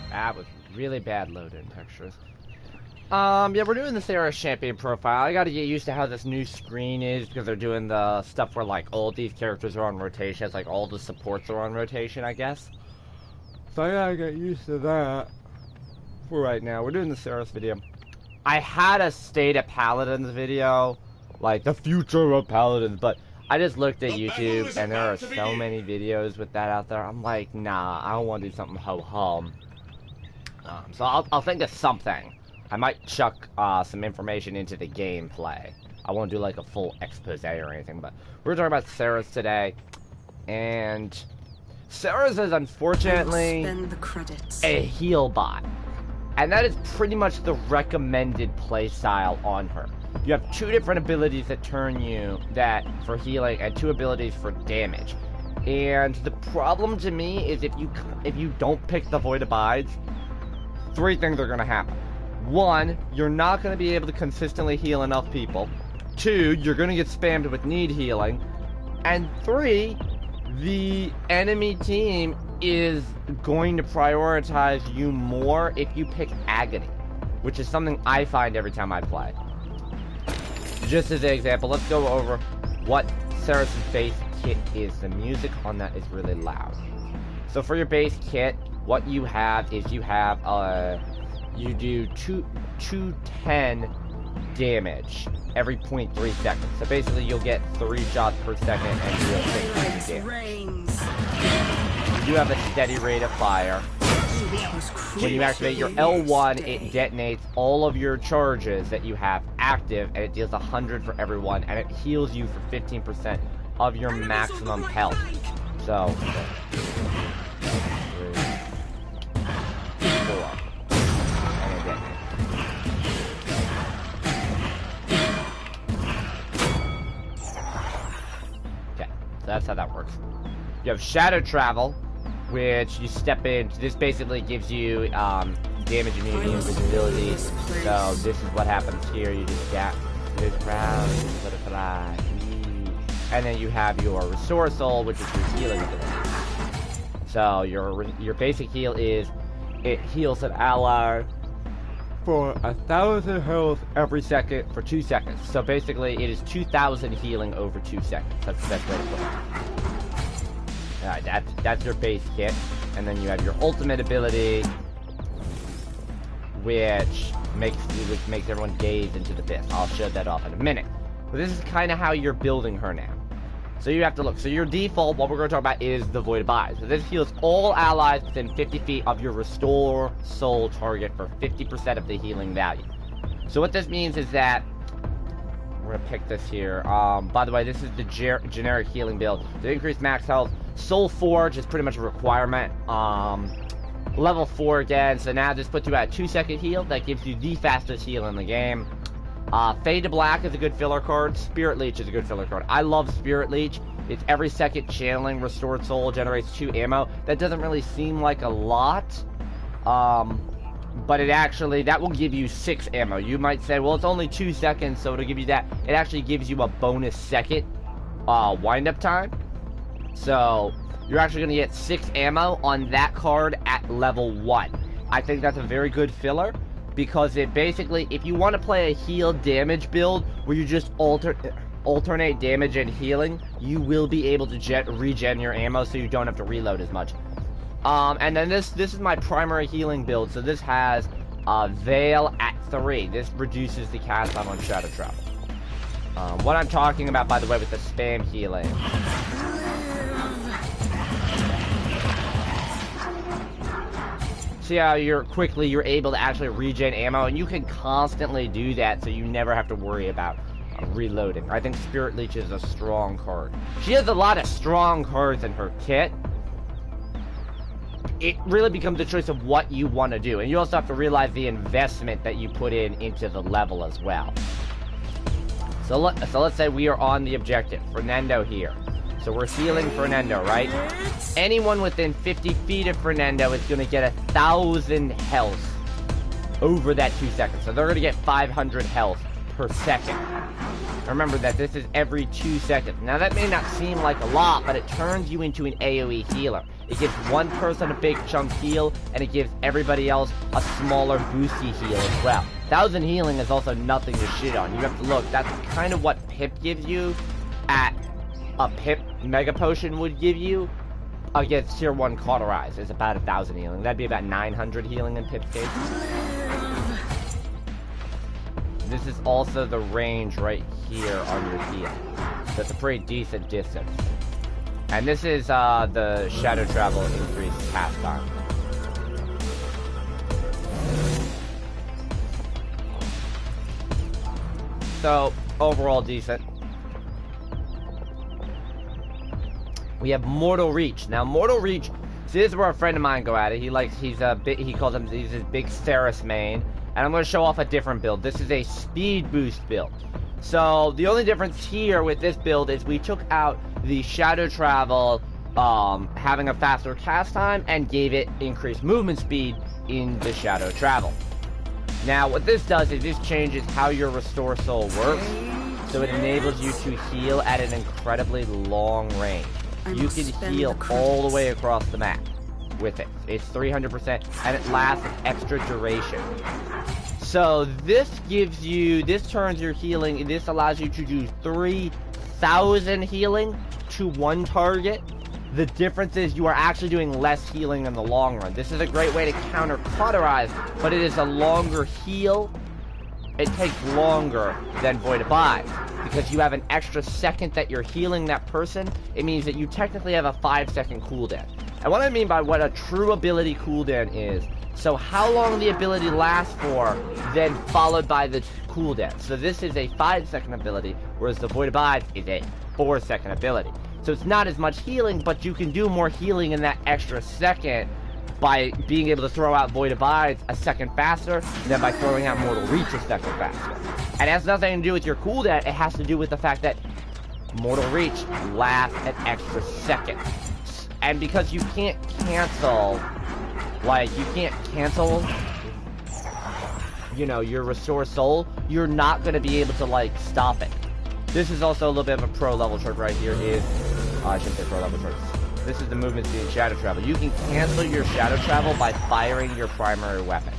That was really bad load-in textures. Yeah, we're doing the Seris champion profile. I gotta get used to how this new screen is because they're doing the stuff where, like, all these characters are on rotation. It's like all the supports are on rotation, I guess. So I gotta get used to that for right now. We're doing the Seris video. I had a State of Paladins video, like, the future of Paladins, but I just looked at YouTube, and there are so many videos with that out there. I'm like, nah, I don't want to do something ho-hum. So I'll think of something. I might chuck some information into the gameplay. I won't do like a full expose or anything, but we're talking about Seris today. And Seris is unfortunately a heal bot. And that is pretty much the recommended playstyle on her. You have 2 different abilities that turn you for healing and 2 abilities for damage. And the problem to me is if you don't pick the Void Abides, 3 things are going to happen. 1, you're not going to be able to consistently heal enough people. 2, you're going to get spammed with need healing. And 3, the enemy team is going to prioritize you more if you pick Agony, which is something I find every time I play. Just as an example, let's go over what Seris' base kit is. The music on that is really loud. So for your base kit, what you have is you do 210 damage every 0.3 seconds. So basically you'll get 3 shots per second and you'll take 3 damage. You have a steady rate of fire. When you activate your L1, it detonates all of your charges that you have active, and it deals 100 for everyone, and it heals you for 15% of your maximum health. So, 3, 4. Okay, so that's how that works. You have Shadow Travel, which you step in. This basically gives you damage, immunity, and invisibility. So this is what happens here. You just gap this round, butterfly, and then you have your Restore Soul, which is your healing ability. So your basic heal is it heals an ally for 1,000 health every second for 2 seconds. So basically, it is 2,000 healing over 2 seconds. That's the best way to put it. Alright, that's your base kit. And then you have your ultimate ability, which makes everyone gaze into the abyss. I'll show that off in a minute. But this is kind of how you're building her now. So you have to look. So your default, what we're going to talk about, is the Void Abides. So this heals all allies within 50 feet of your Restore Soul target for 50% of the healing value. So what this means is that we're going to pick this here. By the way, this is the generic healing build. To increase max health, Soul Forge is pretty much a requirement. Level 4 again, so now this puts you at a 2-second heal. That gives you the fastest heal in the game. Fade to Black is a good filler card. Spirit Leech is a good filler card. I love Spirit Leech. It's every second channeling Restored Soul generates 2 ammo. That doesn't really seem like a lot. But it actually, that will give you 6 ammo. You might say, well, it's only 2 seconds, so it'll give you that. It actually gives you a bonus second wind-up time. So, you're actually going to get 6 ammo on that card at level 1. I think that's a very good filler, because it basically, if you want to play a heal damage build, where you just alternate damage and healing, you will be able to regen your ammo, so you don't have to reload as much. And then this is my primary healing build, so this has Veil at 3. This reduces the cast time on Shadow Travel. What I'm talking about, by the way, with the spam healing. See how you're able to actually regen ammo, and you can constantly do that, so you never have to worry about reloading. I think Spirit Leech is a strong card. She has a lot of strong cards in her kit. It really becomes a choice of what you want to do, and you also have to realize the investment that you put into the level as well. So let's say we are on the objective, Fernando here. So we're healing Fernando, right? Anyone within 50 feet of Fernando is going to get 1,000 health over that 2 seconds. So they're going to get 500 health per second. Remember that this is every 2 seconds. Now that may not seem like a lot, but it turns you into an AoE healer. It gives one person a big chunk heal, and it gives everybody else a smaller boosty heal as well. 1000 healing is also nothing to shit on. You have to look, that's kind of what Pip gives you at a Pip Mega Potion would give you against Tier 1 Cauterize. It's about 1000 healing. That'd be about 900 healing in Pip's case. This is also the range right here on your heal. So it's a pretty decent distance. And this is the Shadow Travel increased cast time. So, overall decent. We have Mortal Reach. Now, Mortal Reach, so this is where a friend of mine go at it. He's his big Seris main. And I'm going to show off a different build. This is a speed boost build. So, the only difference here with this build is we took out the Shadow Travel, having a faster cast time, and gave it increased movement speed in the Shadow Travel. Now, what this does is this changes how your Restore Soul works. So it enables you to heal at an incredibly long range. You can heal all the way across the map with it. It's 300%, and it lasts an extra duration. So this turns your healing, this allows you to do 3,000 healing to one target. The difference is you are actually doing less healing in the long run. This is a great way to counter Cauterize, but it is a longer heal. It takes longer than Void Abide, because you have an extra second that you're healing that person. It means that you technically have a 5-second cooldown. And what I mean by what a true ability cooldown is, so how long the ability lasts for, then followed by the cooldown. So this is a 5-second ability, whereas the Void Abide is a 4-second ability. So it's not as much healing, but you can do more healing in that extra second by being able to throw out Void Abides a second faster than by throwing out Mortal Reach a second faster. And it has nothing to do with your cooldown, it has to do with the fact that Mortal Reach lasts an extra second. And because you can't cancel, you know, your Restore Soul, you're not going to be able to, like, stop it. This is also a little bit of a pro level trick right here is, I shouldn't say pro level tricks. This is the movement speed in Shadow Travel. You can cancel your Shadow Travel by firing your primary weapon.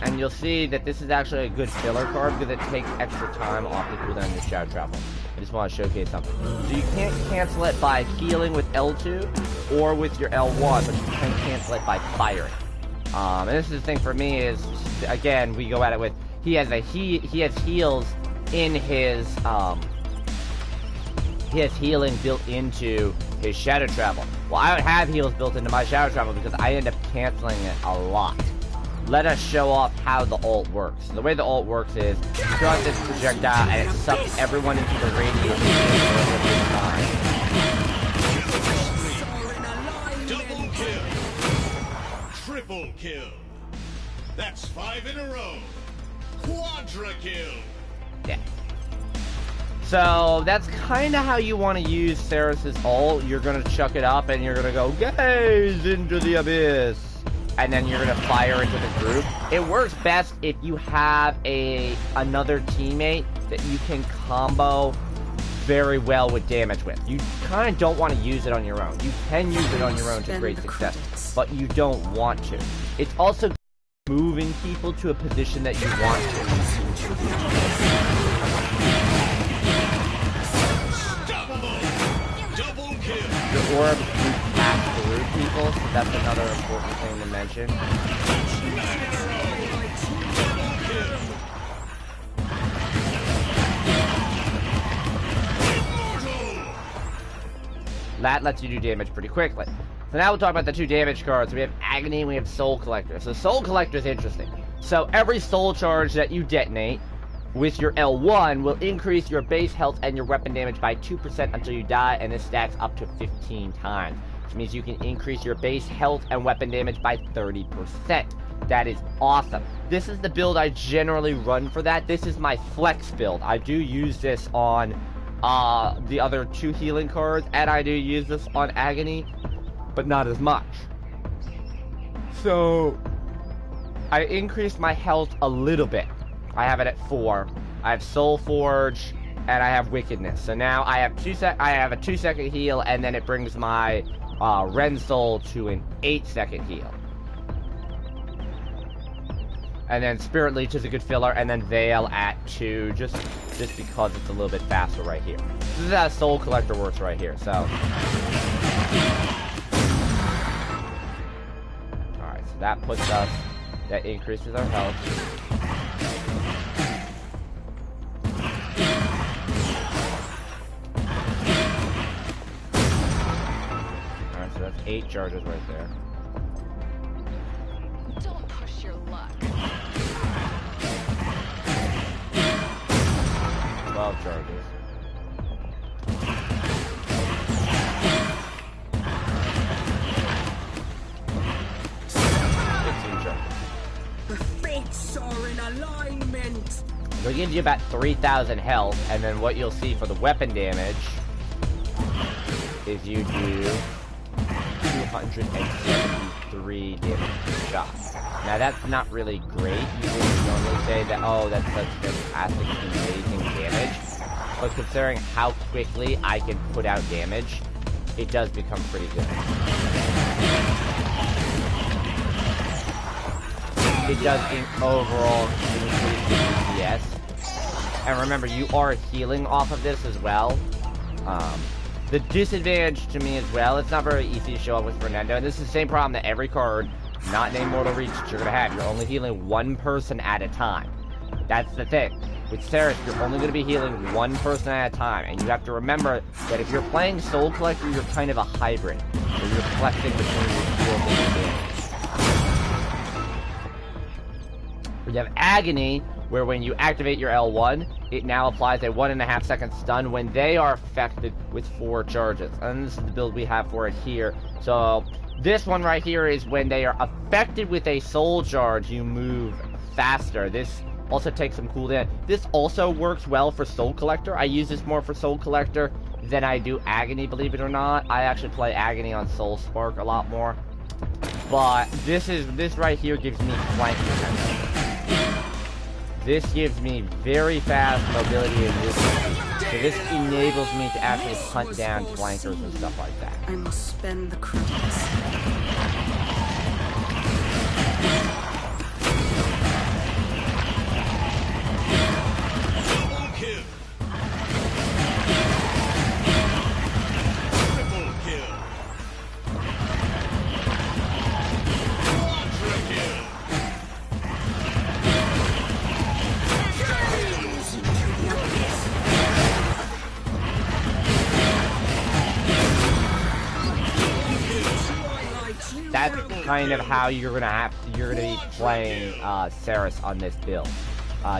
And you'll see that this is actually a good filler card because it takes extra time off the cooldown of your Shadow Travel. I just want to showcase something. So you can't cancel it by healing with L2 or with your L1, but you can cancel it by firing. And this is the thing for me is, again, we go at it with, he has heals in his, he has healing built into his Shadow Travel. Well, I don't have heals built into my Shadow Travel because I end up canceling it a lot. Let us show off how the ult works. The way the ult works is, you throw out this projectile and it sucks everyone into the radius of time. Double kill. Triple kill. That's 5 in a row. Quadra kill. Yeah. So, that's kind of how you want to use Seris' ult. You're going to chuck it up and you're going to go, gaze into the abyss. And then you're going to fire into the group. It works best if you have another teammate that you can combo very well with damage with. You kind of don't want to use it on your own. You can use it on your own to great success, but you don't want to. It's also moving people to a position that you want to. Double kill. The orb moves past through people, so that's another important thing to mention. That lets you do damage pretty quickly. So now we'll talk about the two damage cards. We have Agony and we have Soul Collector. So Soul Collector is interesting. So every soul charge that you detonate with your L1 will increase your base health and your weapon damage by 2% until you die, and this stacks up to 15 times. Which means you can increase your base health and weapon damage by 30%. That is awesome. This is the build I generally run for that. This is my flex build. I do use this on the other two healing cards, and I do use this on Agony, but not as much. So I increased my health a little bit. I have it at 4. I have Soul Forge, and I have wickedness. So now I have I have a 2-second heal, and then it brings my Ren Soul to an 8-second heal. And then Spirit Leech is a good filler, and then Veil at 2, just because it's a little bit faster right here. This is how Soul Collector works right here, so. Alright, so that puts us, that increases our health. Alright, so that's 8 charges right there. Don't push your luck. 12 charges. 15 charges. The fates are in alignment. So it gives you about 3,000 health, and then what you'll see for the weapon damage is you do 273 damage per shot. Now that's not really great. You would normally say that, oh, that's such fantastic, amazing damage. But considering how quickly I can put out damage, it does become pretty good. It does overall increase the DPS. And remember, you are healing off of this as well. The disadvantage to me as well, it's not very easy to show up with Fernando. And this is the same problem that every card not named Mortal Reach that you're going to have. You're only healing one person at a time. That's the thing. With Seris, you're only going to be healing one person at a time. And you have to remember that if you're playing Soul Collector, you're kind of a hybrid. Where you're flexing between your heals and your damage. You have Agony, where when you activate your L1, it now applies a 1.5 second stun when they are affected with 4 charges. And this is the build we have for it here. So this one right here is when they are affected with a soul charge, you move faster. This also takes some cooldown. This also works well for Soul Collector. I use this more for Soul Collector than I do Agony, believe it or not. I actually play Agony on Soul Spark a lot more. But this right here gives me flank potential. This gives me very fast mobility and movement. So this enables me to actually hunt down flankers and stuff like that. I must spend the credits. Double kill. Triple kill. Quadra kill. That's kind of how you're gonna be playing Seris on this build.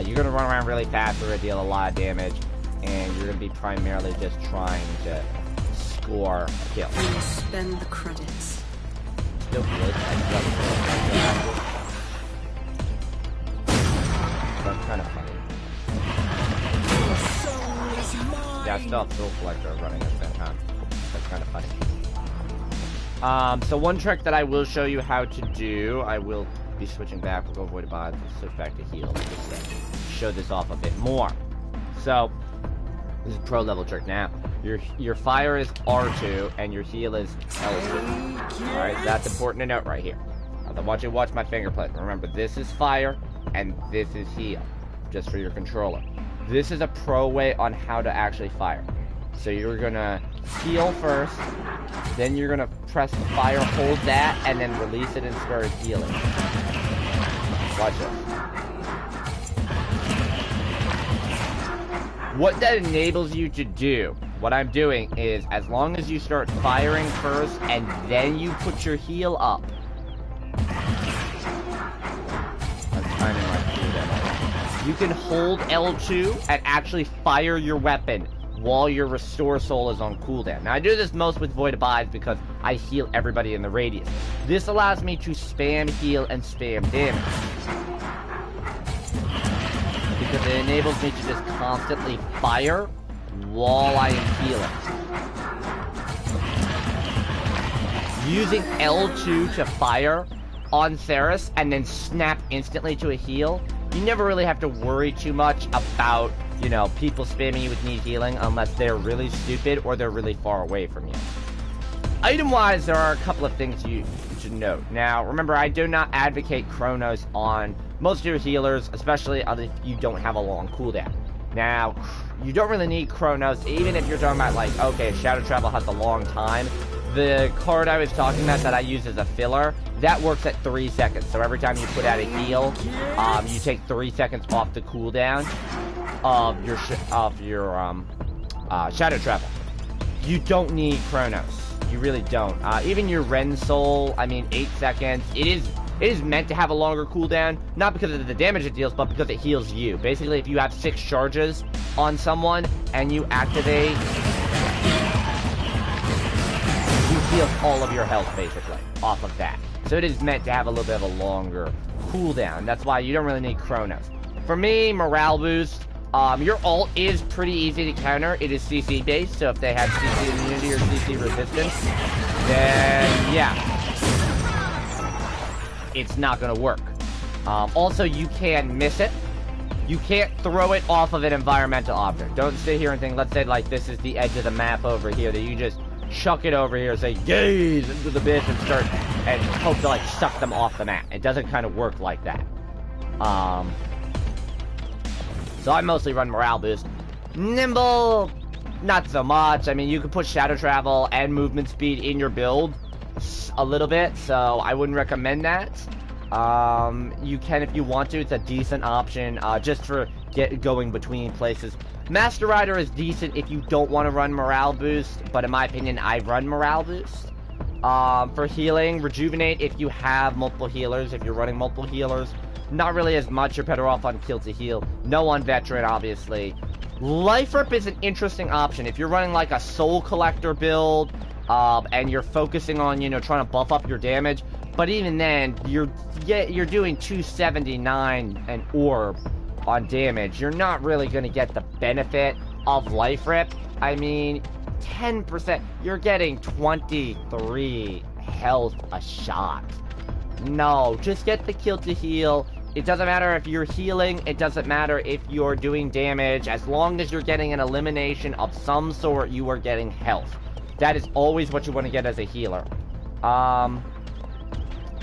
You're gonna run around really fast, you're gonna deal a lot of damage, and you're gonna be primarily just trying to score a kill. I must spend the credits. Still good. That's kind of funny. Yeah, I still have Soul Collector running at the same time. That's kind of funny. So one trick that I will show you how to do, I will be switching back, we'll go avoid buys, we'll switch back to heal, just to show this off a bit more. So, this is a pro level trick now. Your fire is R2, and your heal is L2. Alright, that's important to note right here. I want you to watch my finger plate. Remember, this is fire, and this is heal, just for your controller. This is a pro way on how to actually fire. So you're gonna heal first, then you're gonna press fire, hold that, and then release it and start healing. Watch it. What that enables you to do, what I'm doing is, as long as you start firing first, and then you put your heal up. I'm timing my cooldown. You can hold L2 and actually fire your weapon while your Restore Soul is on cooldown. Now, I do this most with Void Abides because I heal everybody in the radius. This allows me to spam heal and spam damage. Because it enables me to just constantly fire while I am healing. Using L2 to fire on Seris and then snap instantly to a heal, you never really have to worry too much about you know, people spamming you with need healing unless they're really stupid or they're really far away from you. Item-wise, there are a couple of things you should note. Now, remember, I do not advocate Chronos on most of your healers, especially if you don't have a long cooldown. Now, you don't really need Chronos, even if you're talking about, like, okay, Shadow Travel has a long time. The card I was talking about that I use as a filler, that works at 3 seconds. So every time you put out a heal, you take 3 seconds off the cooldown of your Shadow Travel. You don't need Chronos. You really don't. Even your Ren Soul, I mean, 8 seconds. It is meant to have a longer cooldown, not because of the damage it deals, but because it heals you. Basically, if you have 6 charges on someone and you activate, you heal all of your health, basically, off of that. So it is meant to have a little bit of a longer cooldown. That's why you don't really need Chronos. For me, morale boost, your ult is pretty easy to counter. It is CC based, so if they have CC immunity or CC resistance, then yeah, it's not going to work. Also, you can miss it. You can't throw it off of an environmental object. Don't sit here and think, let's say like this is the edge of the map over here, that you just chuck it over here and say, gaze into the abyss and start and hope to like suck them off the map. It doesn't kind of work like that. So I mostly run morale boost. Nimble, not so much. I mean, you can put Shadow Travel and movement speed in your build a little bit, so I wouldn't recommend that. You can if you want to. It's a decent option, just for going between places. Master Rider is decent if you don't want to run morale boost, but in my opinion, I run morale boost. For healing, Rejuvenate if you have multiple healers, if you're running multiple healers. Not really as much, you're better off on Kill to Heal. No on Veteran, obviously. Life Rip is an interesting option. If you're running like a Soul Collector build, and you're focusing on, you know, trying to buff up your damage, but even then, you're doing 279 an orb on damage. You're not really going to get the benefit of Life Rip. I mean, 10%, you're getting 23 health a shot. No, just get the Kill to Heal. It doesn't matter if you're healing, it doesn't matter if you're doing damage. As long as you're getting an elimination of some sort, you are getting health. That is always what you want to get as a healer.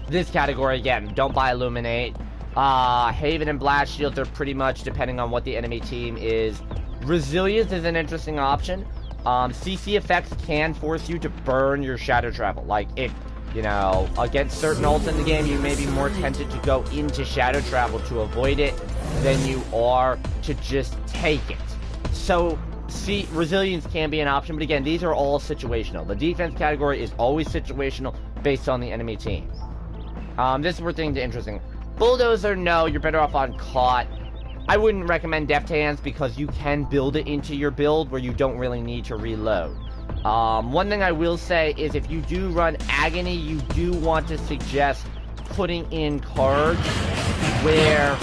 This category, again, don't buy Illuminate. Haven and Blast Shields are pretty much depending on what the enemy team is. Resilience is an interesting option. CC effects can force you to burn your Shadow Travel. Like, if, you know, against certain ults in the game, you may be more tempted to go into Shadow Travel to avoid it than you are to just take it. So, see, resilience can be an option, but again, these are all situational. The defense category is always situational based on the enemy team. This is where things are interesting. Bulldozer, no, you're better off on Caught. I wouldn't recommend Deft Hands because you can build it into your build where you don't really need to reload. One thing I will say is if you do run Agony, you do want to suggest putting in cards where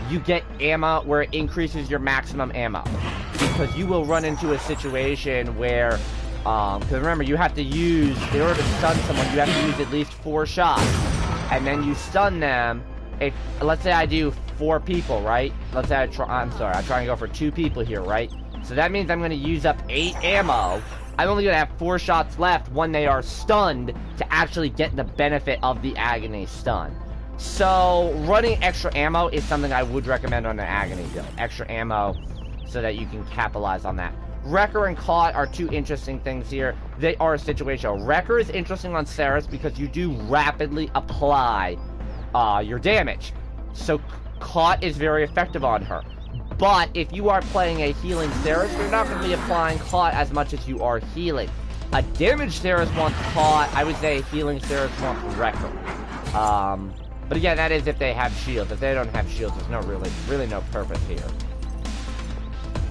you get ammo, where it increases your maximum ammo. Because you will run into a situation where, because remember, you have to use, in order to stun someone, you have to use at least 4 shots. And then you stun them. If, let's say I do 4 people, right? Let's say I'm trying to go for 2 people here, right? So that means I'm going to use up 8 ammo. I'm only going to have 4 shots left when they are stunned to actually get the benefit of the Agony stun. So, running extra ammo is something I would recommend on an Agony build. Extra ammo so that you can capitalize on that. Wrecker and Caught are 2 interesting things here. They are situational. Wrecker is interesting on Seris because you do rapidly apply your damage. So, Caught is very effective on her. But if you are playing a healing Seris, you're not going to be applying Caught as much as you are healing. A damaged Seris wants Caught. I would say a healing Seris wants Wrecker. But again, that is if they have shields. If they don't have shields, there's no really no purpose here.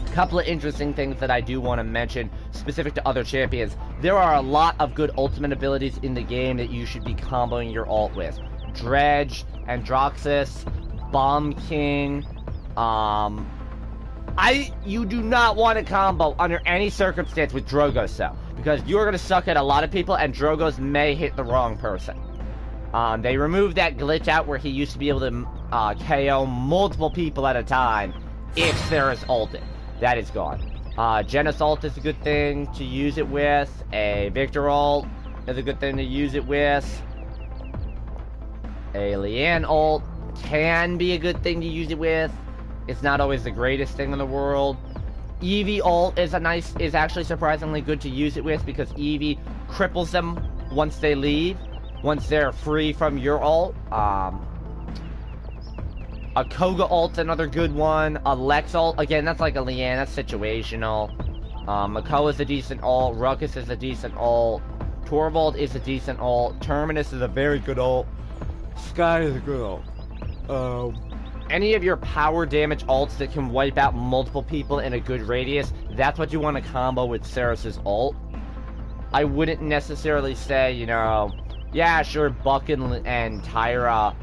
A couple of interesting things that I do want to mention specific to other champions. There are a lot of good ultimate abilities in the game that you should be comboing your ult with. Dredge, Androxus, Bomb King. You do not want to combo under any circumstance with Drogoz, so, because you're going to suck at a lot of people, and Drogoz may hit the wrong person. They removed that glitch out where he used to be able to KO multiple people at a time, if Seris ulted. That is gone. Genis ult is a good thing to use it with. A Victor ult is a good thing to use it with. A Leanne ult can be a good thing to use it with. It's not always the greatest thing in the world. Eevee ult is actually surprisingly good to use it with, because Eevee cripples them once they leave, once they're free from your ult. A Koga ult's another good one. A Lex ult, again, that's like a Leanne, that's situational. Makoa's a decent ult. Ruckus is a decent ult. Torvald is a decent ult. Terminus is a very good ult. Sky is a good ult. Any of your power damage ults that can wipe out multiple people in a good radius, that's what you want to combo with Seris' ult. I wouldn't necessarily say, you know, yeah, sure, Buck and Tyra,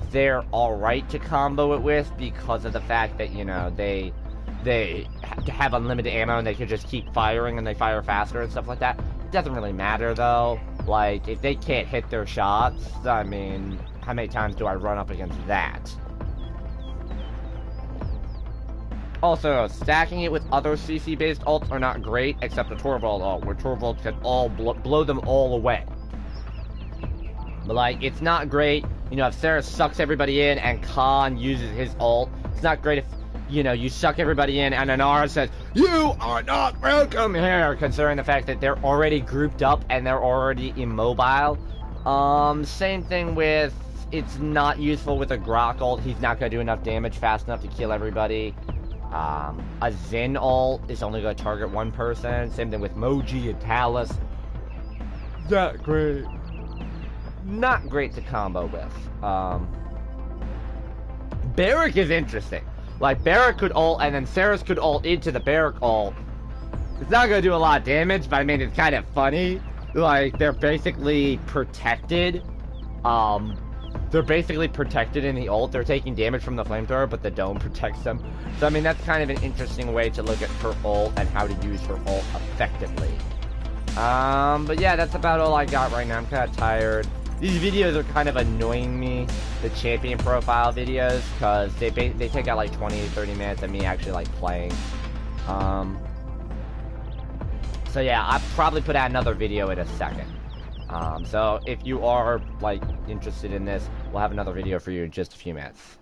they're alright to combo it with because of the fact that, you know, they have unlimited ammo and they can just keep firing and they fire faster and stuff like that. It doesn't really matter, though. Like, if they can't hit their shots, I mean, how many times do I run up against that? Also, stacking it with other CC-based ults are not great, except the Torvald ult, where Torvald can all blow them all away. But, like, it's not great, you know, if Seris sucks everybody in and Khan uses his ult. It's not great if, you know, you suck everybody in and Anara says, "You are not welcome here," considering the fact that they're already grouped up and they're already immobile. Same thing with, it's not useful with a Grok ult. He's not going to do enough damage fast enough to kill everybody. A Zen ult is only going to target one person. Same thing with Moji and Talus. Not great. Not great to combo with. Barrack is interesting. Like, Barrack could ult, and then Seris could ult into the Barrack ult. It's not going to do a lot of damage, but I mean, it's kind of funny. Like, they're basically protected. They're basically protected in the ult. They're taking damage from the flamethrower, but the dome protects them. So, I mean, that's kind of an interesting way to look at her ult and how to use her ult effectively. But yeah, that's about all I got right now. I'm kind of tired. These videos are kind of annoying me, the champion profile videos, because they take out like 20 to 30 minutes of me actually like playing. So yeah, I'll probably put out another video in a second. So if you are like interested in this, we'll have another video for you in just a few minutes.